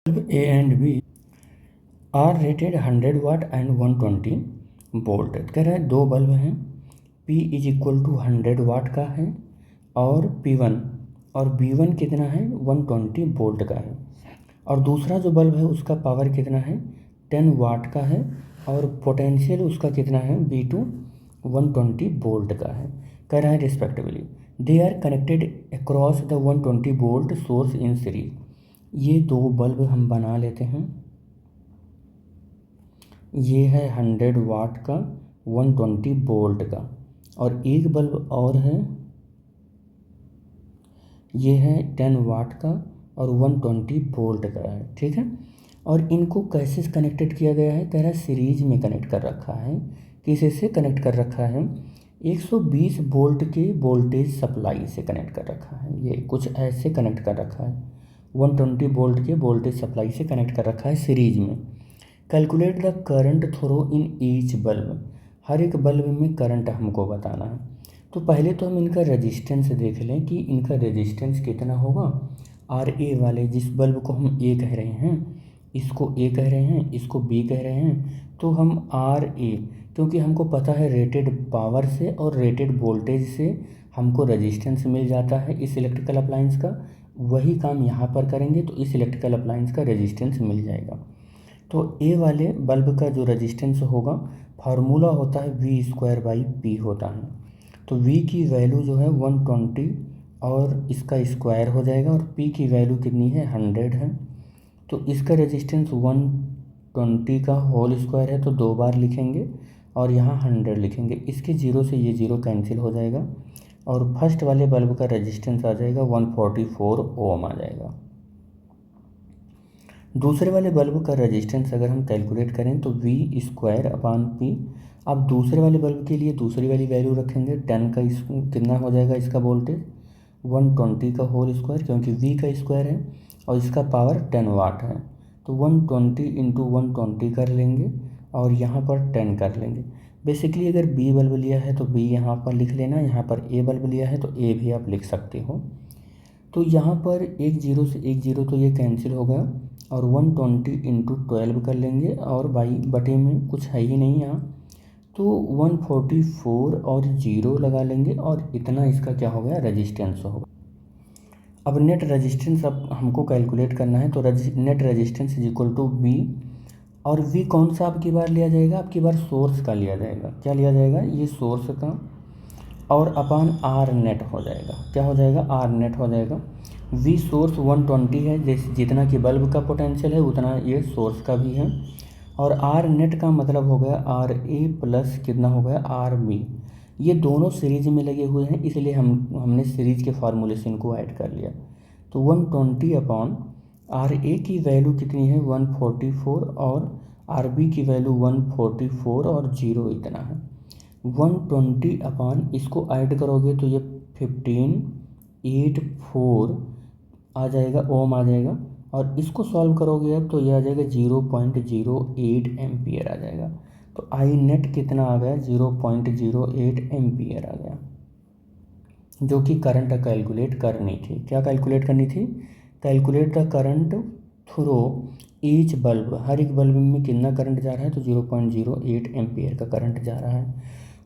A and B are rated 100 watt and 120 volt. कह रहा है दो बल्ब हैं, P is equal to 100 watt का है और P1 और B1 कितना है 120 वोल्ट का है, और दूसरा जो बल्ब है उसका पावर कितना है 10 वाट का है और पोटेंशियल उसका कितना है B2 120 वोल्ट का है। कह रहा है respectively they are connected across the 120 volt source in series. ये दो बल्ब हम बना लेते हैं, ये है 100 वाट का 120 वोल्ट का, और एक बल्ब और है, ये है 10 वाट का और 120 वोल्ट का है। ठीक है, और इनको कैसे कनेक्टेड किया गया है, कह रहा है सीरीज में कनेक्ट कर रखा है। किसी से कनेक्ट कर रखा है 120 वोल्ट के वोल्टेज सप्लाई से कनेक्ट कर रखा है। ये कुछ ऐसे कनेक्ट कर रखा है, 120 वोल्ट के वोल्टेज सप्लाई से कनेक्ट कर रखा है सीरीज में। Calculate the current through in each bulb, हर एक बल्ब में करंट हमको बताना है। तो पहले तो हम इनका रेजिस्टेंस देख लें कि इनका रेजिस्टेंस कितना होगा। आर ए वाले जिस बल्ब को हम ए कह रहे हैं, इसको ए कह रहे हैं, इसको बी कह रहे हैं, तो हम आर ए, क्योंकि हमको पता है रेटेड पावर से और रेटेड वोल्टेज से हमको रेजिस्टेंस मिल जाता है इस इलेक्ट्रिकल अप्लायंस का, वही काम यहाँ पर करेंगे तो इस इलेक्ट्रिकल अप्लायंस का रेजिस्टेंस मिल जाएगा। तो ए वाले बल्ब का जो रेजिस्टेंस होगा, फार्मूला होता है V²/P होता है। तो V की वैल्यू जो है 120 और इसका स्क्वायर हो जाएगा, और P की वैल्यू कितनी है 100 है, तो इसका रेजिस्टेंस 120 का होल स्क्वायर है, तो दो बार लिखेंगे और यहाँ 100 लिखेंगे। इसके जीरो से ये जीरो कैंसिल हो जाएगा और फर्स्ट वाले बल्ब का रेजिस्टेंस आ जाएगा 144 ओम आ जाएगा। दूसरे वाले बल्ब का रेजिस्टेंस अगर हम कैलकुलेट करें तो V²/P। अब दूसरे वाले बल्ब के लिए दूसरी वाली वैल्यू रखेंगे, 10 का कितना हो जाएगा इसका वोल्टेज 120 का होल स्क्वायर, क्योंकि V का स्क्वायर है और इसका पावर 10 वाट है, तो 120 इंटू 120 कर लेंगे और यहाँ पर 10 कर लेंगे। बेसिकली अगर B बल्ब लिया है तो B यहाँ पर लिख लेना, यहाँ पर A बल्ब लिया है तो A भी आप लिख सकते हो। तो यहाँ पर एक जीरो से एक जीरो तो ये कैंसिल हो गया, और 120 इंटू 12 कर लेंगे, और बाई बटे में कुछ है ही नहीं यहाँ, तो 144 और जीरो लगा लेंगे, और इतना इसका क्या हो गया रेजिस्टेंस होगा। अब नेट रेजिस्टेंस अब हमको कैलकुलेट करना है, तो net resistance is equal to V, और V कौन सा आपकी बार लिया जाएगा, आपकी बार सोर्स का लिया जाएगा। क्या लिया जाएगा, ये सोर्स का, और अपान आर नेट हो जाएगा। क्या हो जाएगा, आर नेट हो जाएगा। V सोर्स 120 है, जैसे जितना कि बल्ब का पोटेंशियल है उतना ये सोर्स का भी है, और आर नेट का मतलब हो गया आर ए प्लस कितना हो गया आर बी। ये दोनों सीरीज में लगे हुए हैं, इसलिए हमने सीरीज के फार्मूलेशन को ऐड कर लिया। तो 120 अपॉन आर ए की वैल्यू कितनी है 144, और आर बी की वैल्यू 144 और जीरो इतना है। 120 अपॉन इसको ऐड करोगे तो ये 1584 आ जाएगा, ओम आ जाएगा, और इसको सॉल्व करोगे अब तो ये आ जाएगा 0.08 एम्पियर आ जाएगा। तो आई नेट कितना आ गया 0.08 एम्पियर आ गया, जो कि करंट कैलकुलेट करनी थी। क्या कैलकुलेट करनी थी, calculate the current through each bulb, हर एक बल्ब में कितना करंट जा रहा है, तो 0.08 एम्पियर का करंट जा रहा है।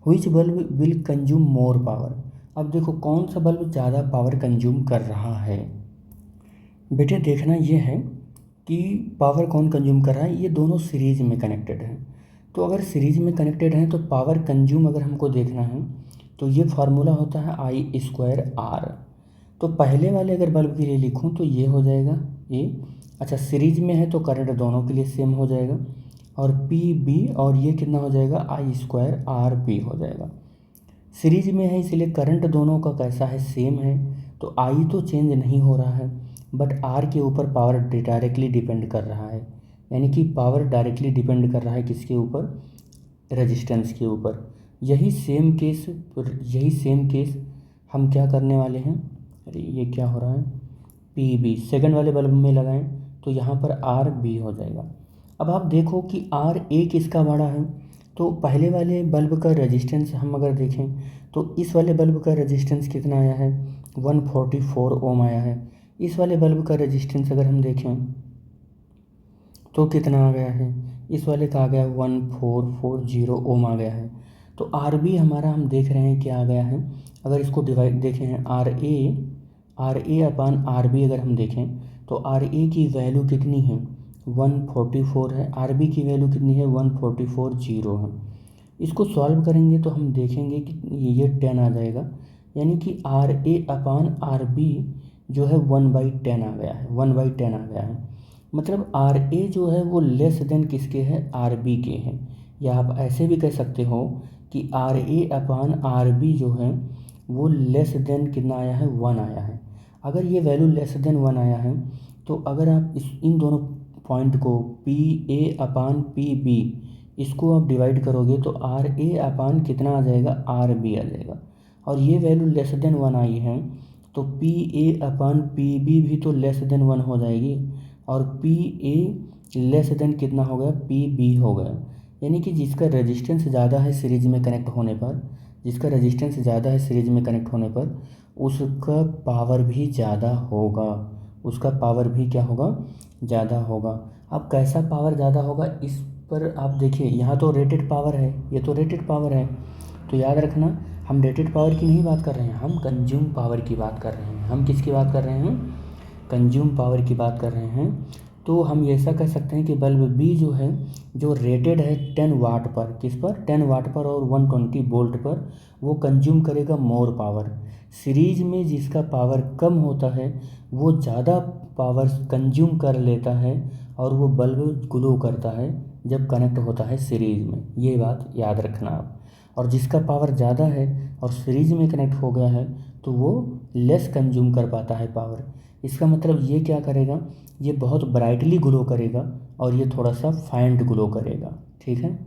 Which bulb will consume more power, अब देखो कौन सा बल्ब ज़्यादा पावर कंज्यूम कर रहा है। बेटे देखना ये है कि पावर कौन कंज्यूम कर रहा है, ये दोनों सीरीज में कनेक्टेड हैं। तो अगर सीरीज में कनेक्टेड हैं तो पावर कंज्यूम अगर हमको देखना है तो ये फार्मूला होता है I²R। तो पहले वाले अगर बल्ब के लिए लिखूं तो ये हो जाएगा ए, अच्छा सीरीज में है तो करंट दोनों के लिए सेम हो जाएगा, और PB, और ये कितना हो जाएगा I²RB हो जाएगा। सीरीज में है इसलिए करंट दोनों का कैसा है सेम है, तो I तो चेंज नहीं हो रहा है, बट R के ऊपर पावर डायरेक्टली डिपेंड कर रहा है, यानी कि पावर डायरेक्टली डिपेंड कर रहा है किसके ऊपर, रेजिस्टेंस के ऊपर। यही सेम केस हम क्या करने वाले हैं, अरे ये क्या हो रहा है, PB सेकंड वाले बल्ब में लगाएं तो यहाँ पर RB हो जाएगा। अब आप देखो कि RA किसका बड़ा है, तो पहले वाले बल्ब का रेजिस्टेंस हम अगर देखें तो इस वाले बल्ब का रेजिस्टेंस कितना आया है 144 ओम आया है। इस वाले बल्ब का रेजिस्टेंस अगर हम देखें तो कितना आ गया है, इस वाले का आ गया 1440 ओम आ गया है। तो आर बी हमारा हम देख रहे हैं क्या आ गया है, अगर इसको डिवाइड देखें R A upon R B अगर हम देखें तो आर ए की वैल्यू कितनी है 144 है, आर बी की वैल्यू कितनी है 1440 है। इसको सॉल्व करेंगे तो हम देखेंगे कि ये 10 आ जाएगा, यानी कि R A upon R B जो है 1/10 आ गया है, 1/10 आ गया है। मतलब आर ए जो है वो लेस देन किसके है, आर बी के हैं। या आप ऐसे भी कह सकते हो कि R A upon R B जो है वो लेस देन कितना आया है, 1 आया है। अगर ये वैल्यू लेस देन 1 आया है तो अगर आप इन दोनों पॉइंट को P A upon P B इसको आप डिवाइड करोगे तो आर ए अपान कितना आ जाएगा, आर बी आ जाएगा। और ये वैल्यू लेस देन 1 आई है तो P A upon P B भी तो लेस देन 1 हो जाएगी, और पी ए लेस देन कितना हो गया, पी बी हो गया। यानी कि जिसका रेजिस्टेंस ज़्यादा है सीरीज में कनेक्ट होने पर, जिसका रेजिस्टेंस ज़्यादा है सीरीज में कनेक्ट होने पर उसका पावर भी ज़्यादा होगा, उसका पावर भी क्या होगा, ज़्यादा होगा। अब कैसा पावर ज़्यादा होगा इस पर आप देखिए, यहाँ तो रेटेड पावर है, ये तो रेटेड पावर है। तो याद रखना हम रेटेड पावर की नहीं बात कर रहे हैं, हम कंज्यूम पावर की बात कर रहे हैं। हम किसकी बात कर रहे हैं, कंज्यूम पावर की बात कर रहे हैं। तो हम ऐसा कह सकते हैं कि बल्ब बी जो है जो रेटेड है 10 वाट पर, किस पर, 10 वाट पर और 120 वोल्ट पर, वो कंज्यूम करेगा मोर पावर। सीरीज में जिसका पावर कम होता है वो ज़्यादा पावर कंज्यूम कर लेता है और वो बल्ब ग्लो करता है जब कनेक्ट होता है सीरीज में, ये बात याद रखना आप। और जिसका पावर ज़्यादा है और सीरीज में कनेक्ट हो गया है तो वो लेस कंज्यूम कर पाता है पावर। इसका मतलब ये क्या करेगा, ये बहुत ब्राइटली ग्लो करेगा और ये थोड़ा सा फाइंड ग्लो करेगा, ठीक है।